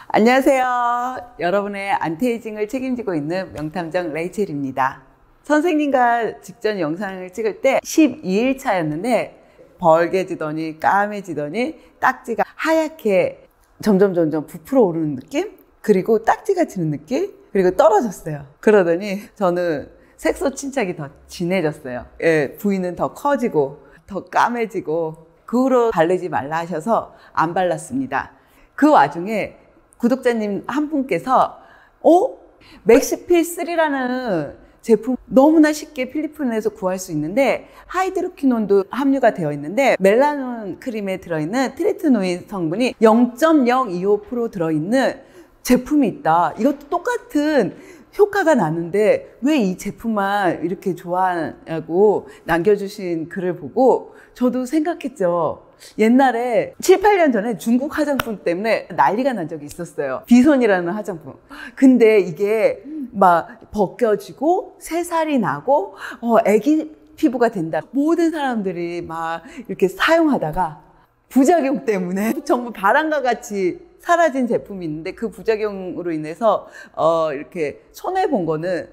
안녕하세요. 여러분의 안티에이징을 책임지고 있는 명탐정 레이첼입니다. 선생님과 직전 영상을 찍을 때 12일 차였는데 벌게지더니 까매지더니 딱지가 하얗게 점점 부풀어 오르는 느낌? 그리고 딱지가 지는 느낌? 그리고 떨어졌어요. 그러더니 저는 색소 침착이 더 진해졌어요. 예, 부위는 더 커지고 더 까매지고 그 후로 바르지 말라 하셔서 안 발랐습니다. 그 와중에 구독자님 한 분께서 맥스필3라는 제품 너무나 쉽게 필리핀에서 구할 수 있는데 하이드로퀴논도 함유가 되어 있는데 멜라논 크림에 들어있는 트리트노인 성분이 0.025% 들어있는 제품이 있다. 이것도 똑같은 효과가 나는데 왜 이 제품만 이렇게 좋아하냐고 남겨주신 글을 보고 저도 생각했죠. 옛날에 7, 8년 전에 중국 화장품 때문에 난리가 난 적이 있었어요. 비손이라는 화장품. 근데 이게 막 벗겨지고 새살이 나고 애기 피부가 된다. 모든 사람들이 막 이렇게 사용하다가 부작용 때문에 정말 바람과 같이 사라진 제품이 있는데 그 부작용으로 인해서 이렇게 손해본 거는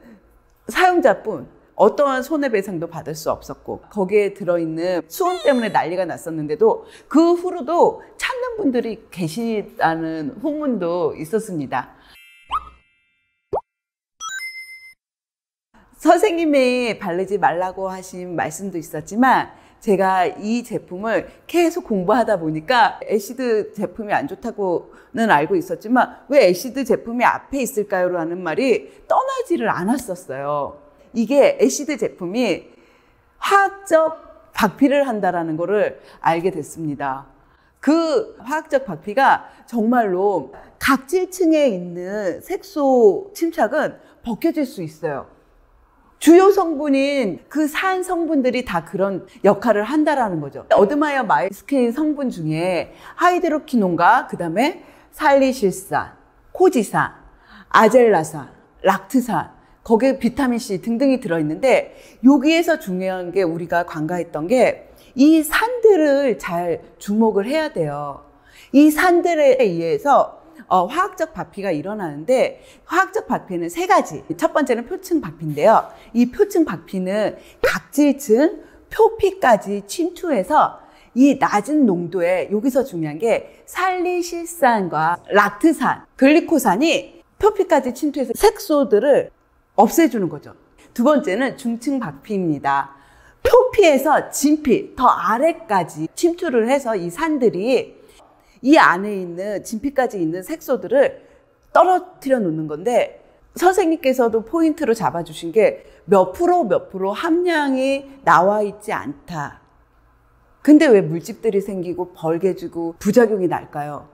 사용자뿐 어떠한 손해배상도 받을 수 없었고 거기에 들어있는 수온 때문에 난리가 났었는데도 그 후로도 찾는 분들이 계시다는 후문도 있었습니다. 선생님이 바르지 말라고 하신 말씀도 있었지만 제가 이 제품을 계속 공부하다 보니까 애시드 제품이 안 좋다고는 알고 있었지만 왜 애시드 제품이 앞에 있을까요? 라는 말이 떠나지를 않았었어요. 이게 애시드 제품이 화학적 박피를 한다는 거를 알게 됐습니다. 그 화학적 박피가 정말로 각질층에 있는 색소 침착은 벗겨질 수 있어요. 주요 성분인 그 산 성분들이 다 그런 역할을 한다라는 거죠. 어드마이어 마이스킨 성분 중에 하이드로퀴논과 그 다음에 살리실산, 코지산, 아젤라산, 락트산, 거기에 비타민C 등등이 들어있는데 여기에서 중요한 게 우리가 관가했던 게 이 산들을 잘 주목을 해야 돼요. 이 산들에 의해서 화학적 박피가 일어나는데 화학적 박피는 세 가지. 첫 번째는 표층 박피인데요. 이 표층 박피는 각질층, 표피까지 침투해서 이 낮은 농도에 여기서 중요한 게 살리실산과 락트산, 글리코산이 표피까지 침투해서 색소들을 없애주는 거죠. 두 번째는 중층 박피입니다. 표피에서 진피, 더 아래까지 침투를 해서 이 산들이 이 안에 있는 진피까지 있는 색소들을 떨어뜨려 놓는 건데 선생님께서도 포인트로 잡아주신 게 몇 프로 함량이 나와 있지 않다. 근데 왜 물집들이 생기고 벌게지고 부작용이 날까요?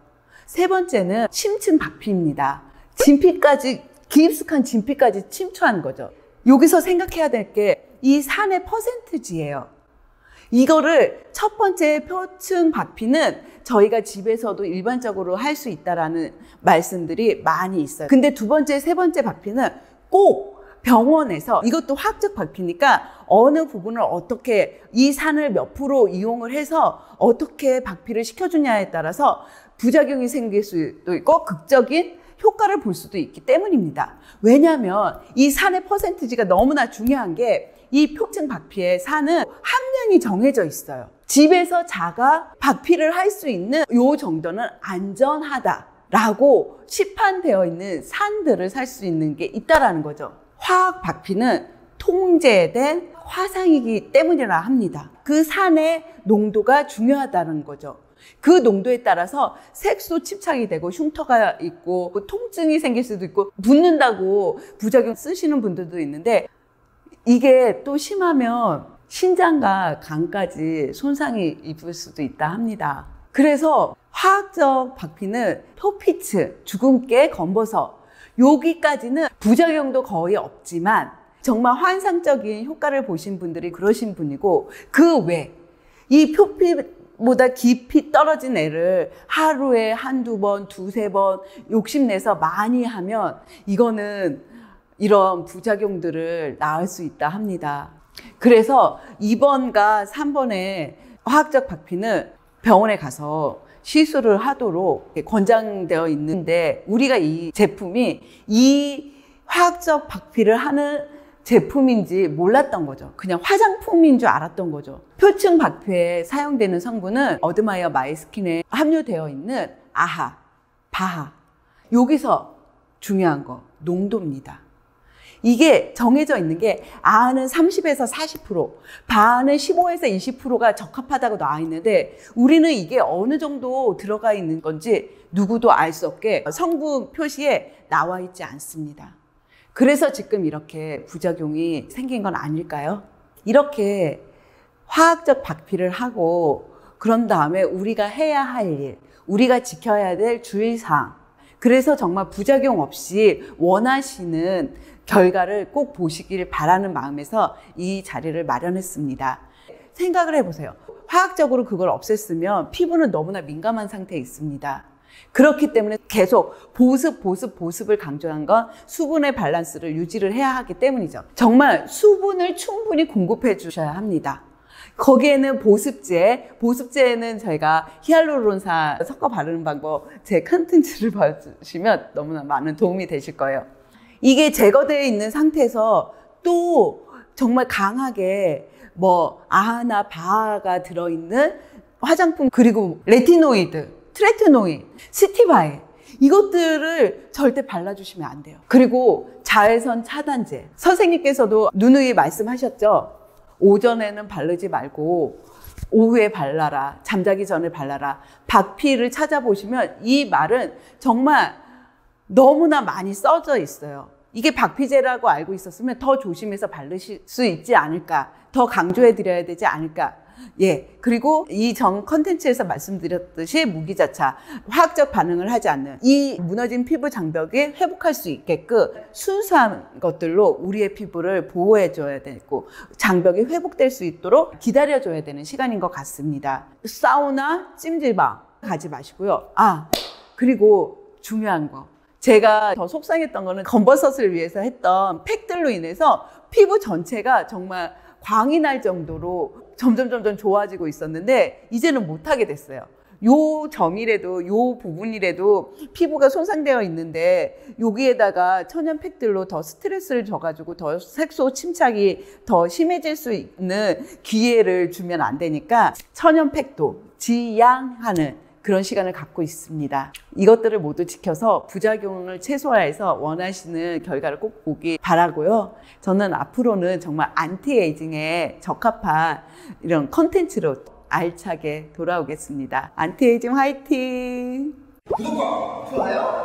세 번째는 심층 박피입니다. 진피까지 깊숙한 진피까지 침투하는 거죠. 여기서 생각해야 될 게 이 산의 퍼센트지예요. 이거를 첫 번째 표층 박피는 저희가 집에서도 일반적으로 할 수 있다라는 말씀들이 많이 있어요. 근데 두 번째, 세 번째 박피는 꼭 병원에서 이것도 화학적 박피니까 어느 부분을 어떻게 이 산을 몇 프로 이용을 해서 어떻게 박피를 시켜주냐에 따라서 부작용이 생길 수도 있고 극적인 효과를 볼 수도 있기 때문입니다. 왜냐하면 이 산의 퍼센티지가 너무나 중요한 게 이 표층 박피의 산은 함량이 정해져 있어요. 집에서 자가 박피를 할 수 있는 요 정도는 안전하다라고 시판되어 있는 산들을 살 수 있는 게 있다라는 거죠. 화학 박피는 통제된 화상이기 때문이라 합니다. 그 산의 농도가 중요하다는 거죠. 그 농도에 따라서 색소 침착이 되고 흉터가 있고 통증이 생길 수도 있고 붓는다고 부작용 쓰시는 분들도 있는데 이게 또 심하면 신장과 간까지 손상이 입을 수도 있다 합니다. 그래서 화학적 박피는 표피층, 주근깨, 검버섯 여기까지는 부작용도 거의 없지만 정말 환상적인 효과를 보신 분들이 그러신 분이고 그 외 이 표피보다 깊이 떨어진 애를 하루에 한두 번, 두세 번 욕심내서 많이 하면 이거는 이런 부작용들을 낳을 수 있다 합니다. 그래서 2번과 3번의 화학적 박피는 병원에 가서 시술을 하도록 권장되어 있는데 우리가 이 제품이 이 화학적 박피를 하는 제품인지 몰랐던 거죠. 그냥 화장품인 줄 알았던 거죠. 표층 박피에 사용되는 성분은 어드마이어 마이스킨에 함유되어 있는 아하, 바하. 여기서 중요한 거 농도입니다. 이게 정해져 있는 게 아하는 30에서 40%, 바하는 15에서 20%가 적합하다고 나와 있는데 우리는 이게 어느 정도 들어가 있는 건지 누구도 알 수 없게 성분 표시에 나와 있지 않습니다. 그래서 지금 이렇게 부작용이 생긴 건 아닐까요? 이렇게 화학적 박피를 하고 그런 다음에 우리가 해야 할 일, 우리가 지켜야 될 주의사항, 그래서 정말 부작용 없이 원하시는 결과를 꼭 보시길 바라는 마음에서 이 자리를 마련했습니다. 생각을 해보세요. 화학적으로 그걸 없앴으면 피부는 너무나 민감한 상태에 있습니다. 그렇기 때문에 계속 보습을 강조한 건 수분의 밸런스를 유지를 해야 하기 때문이죠. 정말 수분을 충분히 공급해 주셔야 합니다. 거기에는 보습제는 저희가 히알루론산 섞어 바르는 방법 제 컨텐츠를 봐주시면 너무나 많은 도움이 되실 거예요. 이게 제거되어 있는 상태에서 또 정말 강하게 아하나 바하가 들어있는 화장품, 그리고 레티노이드, 트레티노인, 스티바인, 이것들을 절대 발라주시면 안 돼요. 그리고 자외선 차단제. 선생님께서도 누누이 말씀하셨죠. 오전에는 바르지 말고 오후에 발라라, 잠자기 전에 발라라. 박피를 찾아보시면 이 말은 정말 너무나 많이 써져 있어요. 이게 박피제라고 알고 있었으면 더 조심해서 바르실 수 있지 않을까, 더 강조해 드려야 되지 않을까. 그리고 이 전 컨텐츠에서 말씀드렸듯이 무기자차, 화학적 반응을 하지 않는 이 무너진 피부 장벽이 회복할 수 있게끔 순수한 것들로 우리의 피부를 보호해 줘야 되고 장벽이 회복될 수 있도록 기다려 줘야 되는 시간인 것 같습니다. 사우나, 찜질방 가지 마시고요. 그리고 중요한 거, 제가 더 속상했던 거는 검버섯을 위해서 했던 팩들로 인해서 피부 전체가 정말 광이 날 정도로 점점 좋아지고 있었는데 이제는 못하게 됐어요. 요 점이라도, 요 부분이라도 피부가 손상되어 있는데 여기에다가 천연팩들로 더 스트레스를 줘가지고 더 색소 침착이 더 심해질 수 있는 기회를 주면 안 되니까 천연팩도 지양하는 그런 시간을 갖고 있습니다. 이것들을 모두 지켜서 부작용을 최소화해서 원하시는 결과를 꼭 보기 바라고요. 저는 앞으로는 정말 안티에이징에 적합한 이런 컨텐츠로 알차게 돌아오겠습니다. 안티에이징 화이팅! 구독과 좋아요